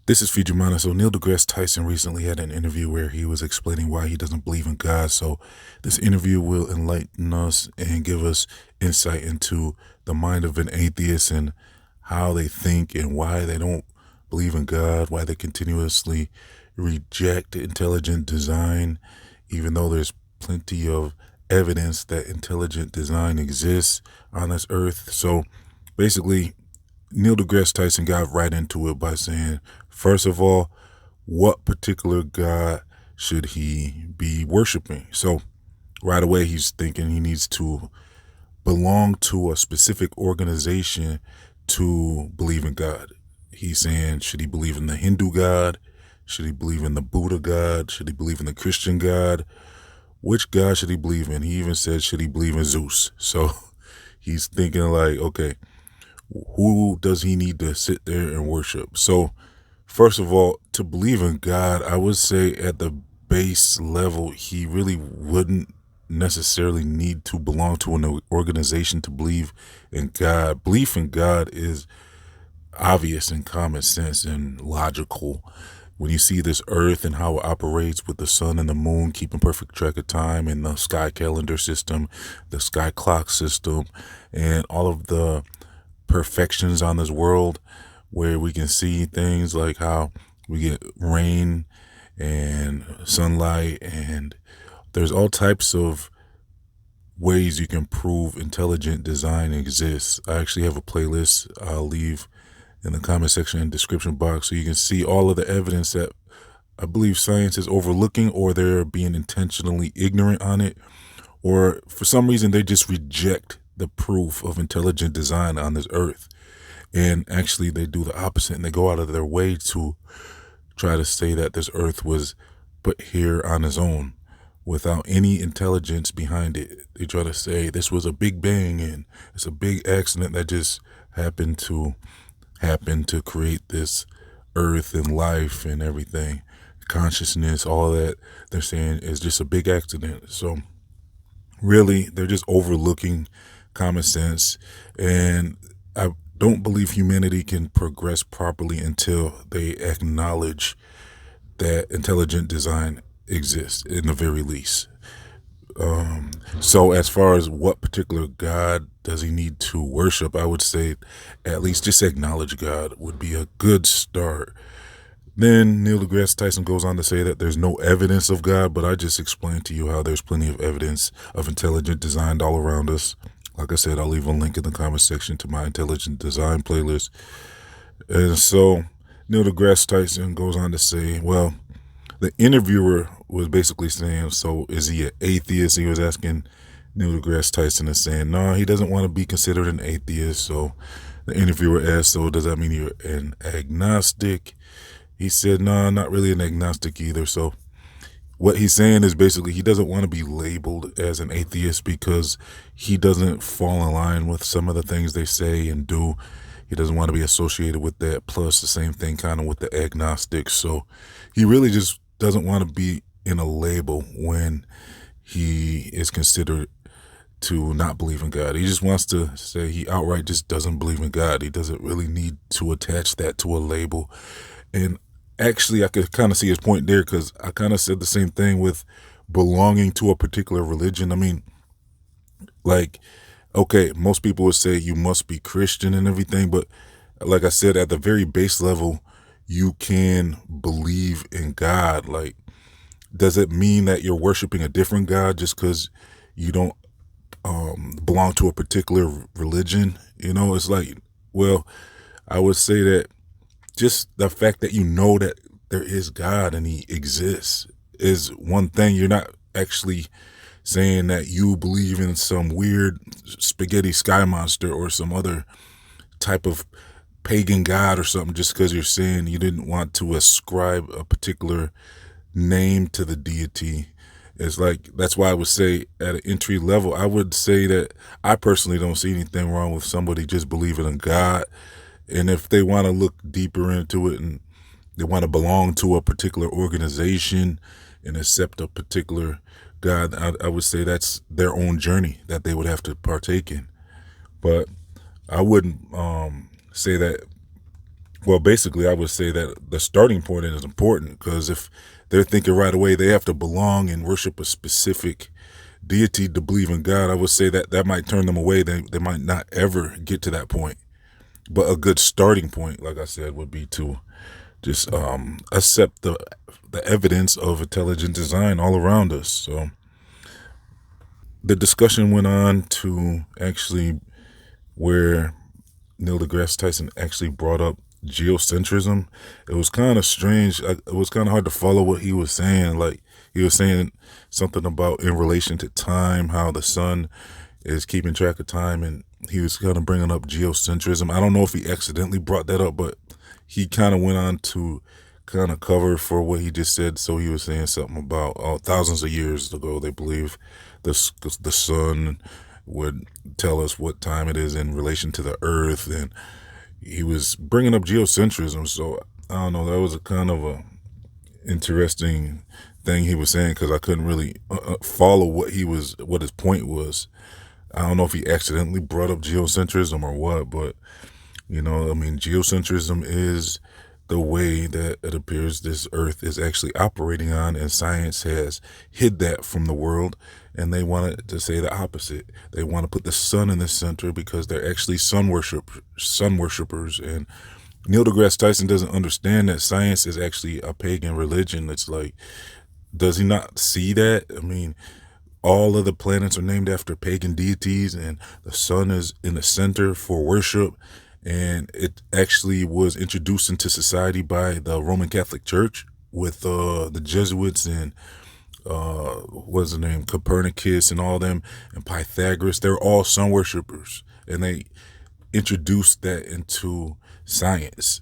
This is Fujimana. So Neil deGrasse Tyson recently had an interview where he was explaining why he doesn't believe in God. So this interview will enlighten us and give us insight into the mind of an atheist and how they think and why they don't believe in God, why they continuously reject intelligent design, even though there's plenty of evidence that intelligent design exists on this earth. So basically, Neil deGrasse Tyson got right into it by saying, first of all, what particular God should he be worshiping? So right away, he's thinking he needs to belong to a specific organization to believe in God. He's saying, should he believe in the Hindu God? Should he believe in the Buddha God? Should he believe in the Christian God? Which God should he believe in? He even said, should he believe in Zeus? So he's thinking like, okay, who does he need to sit there and worship? So first of all, to believe in God, I would say at the base level, he really wouldn't necessarily need to belong to an organization to believe in God. Belief in God is obvious and common sense and logical. When you see this earth and how it operates with the sun and the moon, keeping perfect track of time, and the sky calendar system, the sky clock system, and all of the perfections on this world, where we can see things like how we get rain and sunlight, and there's all types of ways you can prove intelligent design exists. I actually have a playlist I'll leave in the comment section and description box so you can see all of the evidence that I believe science is overlooking, or they're being intentionally ignorant on it, or for some reason they just reject the proof of intelligent design on this earth. And actually they do the opposite, and they go out of their way to try to say that this earth was put here on its own without any intelligence behind it. They try to say this was a big bang and it's a big accident that just happened to create this earth and life and everything, consciousness, all that. They're saying is just a big accident. So really, they're just overlooking common sense, and I don't believe humanity can progress properly until they acknowledge that intelligent design exists in the very least. So as far as what particular God does he need to worship, I would say at least just acknowledge God would be a good start. Then Neil deGrasse Tyson goes on to say that there's no evidence of God, but I just explained to you how there's plenty of evidence of intelligent design all around us. Like I said, I'll leave a link in the comment section to my intelligent design playlist. And so Neil deGrasse Tyson goes on to say, well, the interviewer was basically saying, so is he an atheist? He was asking Neil deGrasse Tyson and saying, no, he doesn't want to be considered an atheist. So the interviewer asked, so does that mean you're an agnostic? He said, no, not really an agnostic either. So what he's saying is basically he doesn't want to be labeled as an atheist because he doesn't fall in line with some of the things they say and do. He doesn't want to be associated with that. Plus the same thing kind of with the agnostics. So he really just doesn't want to be in a label when he is considered to not believe in God. He just wants to say he outright just doesn't believe in God. He doesn't really need to attach that to a label. And actually, I could kind of see his point there, because I kind of said the same thing with belonging to a particular religion. I mean, like, okay, most people would say you must be Christian and everything, but like I said, at the very base level, you can believe in God. Like, does it mean that you're worshiping a different God just because you don't belong to a particular religion? You know, it's like, well, I would say that just the fact that you know that there is God and he exists is one thing. You're not actually saying that you believe in some weird spaghetti sky monster or some other type of pagan god or something just because you're saying you didn't want to ascribe a particular name to the deity. It's like, that's why I would say at an entry level, I would say that I personally don't see anything wrong with somebody just believing in God. And if they want to look deeper into it and they want to belong to a particular organization and accept a particular God, I would say that's their own journey that they would have to partake in. But I wouldn't say that Well, basically, I would say that the starting point is important, because if they're thinking right away they have to belong and worship a specific deity to believe in God, I would say that that might turn them away. They might not ever get to that point. But a good starting point, like I said, would be to just accept the evidence of intelligent design all around us. So the discussion went on to actually where Neil deGrasse Tyson actually brought up geocentrism. It was kind of strange. It was kind of hard to follow what he was saying. Like, he was saying something about in relation to time, how the sun is keeping track of time, and he was kind of bringing up geocentrism. I don't know if he accidentally brought that up, but he kind of went on to kind of cover for what he just said. So he was saying something about thousands of years ago, they believe the sun would tell us what time it is in relation to the earth, and he was bringing up geocentrism. So I don't know, that was a kind of a interesting thing he was saying, because I couldn't really follow what his point was. I don't know if he accidentally brought up geocentrism or what, but I mean, geocentrism is the way that it appears this earth is actually operating on, and science has hid that from the world, and they wanted to say the opposite. They want to put the sun in the center because they're actually sun worshipers. And Neil deGrasse Tyson doesn't understand that science is actually a pagan religion. It's like, does he not see that? I mean, all of the planets are named after pagan deities, and the sun is in the center for worship. And it actually was introduced into society by the Roman Catholic Church with the Jesuits and what's the name, Copernicus and all them, and Pythagoras. They're all sun worshipers, and they introduced that into science.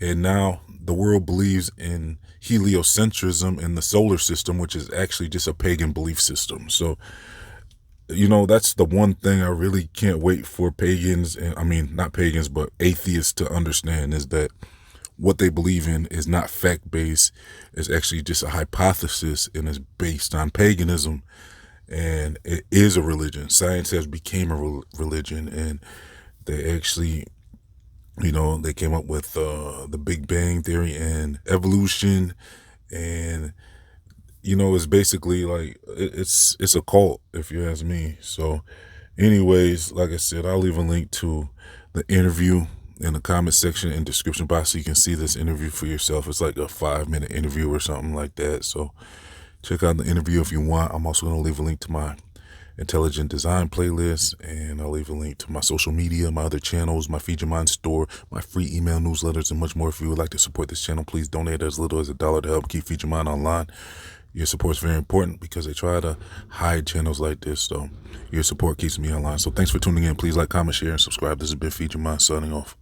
And now the world believes in heliocentrism in the solar system, which is actually just a pagan belief system. So that's the one thing I really can't wait for pagans, and I mean, not pagans, but atheists to understand, is that what they believe in is not fact-based. It's actually just a hypothesis, and is based on paganism, and it is a religion. Science has become a religion, and they actually, they came up with the Big Bang Theory and evolution, and it's basically like it's a cult, if you ask me. So anyways, like I said, I'll leave a link to the interview in the comment section and description box so you can see this interview for yourself. It's like a 5-minute interview or something like that. So check out the interview if you want. I'm also going to leave a link to my intelligent design playlist, and I'll leave a link to my social media, my other channels, my Feed Your Mind store, my free email newsletters, and much more. If you would like to support this channel, please donate as little as $1 to help keep Feed Your Mind online. Your support is very important, because they try to hide channels like this. So your support keeps me online. So thanks for tuning in. Please like, comment, share, and subscribe. This has been Feed Your Mind signing off.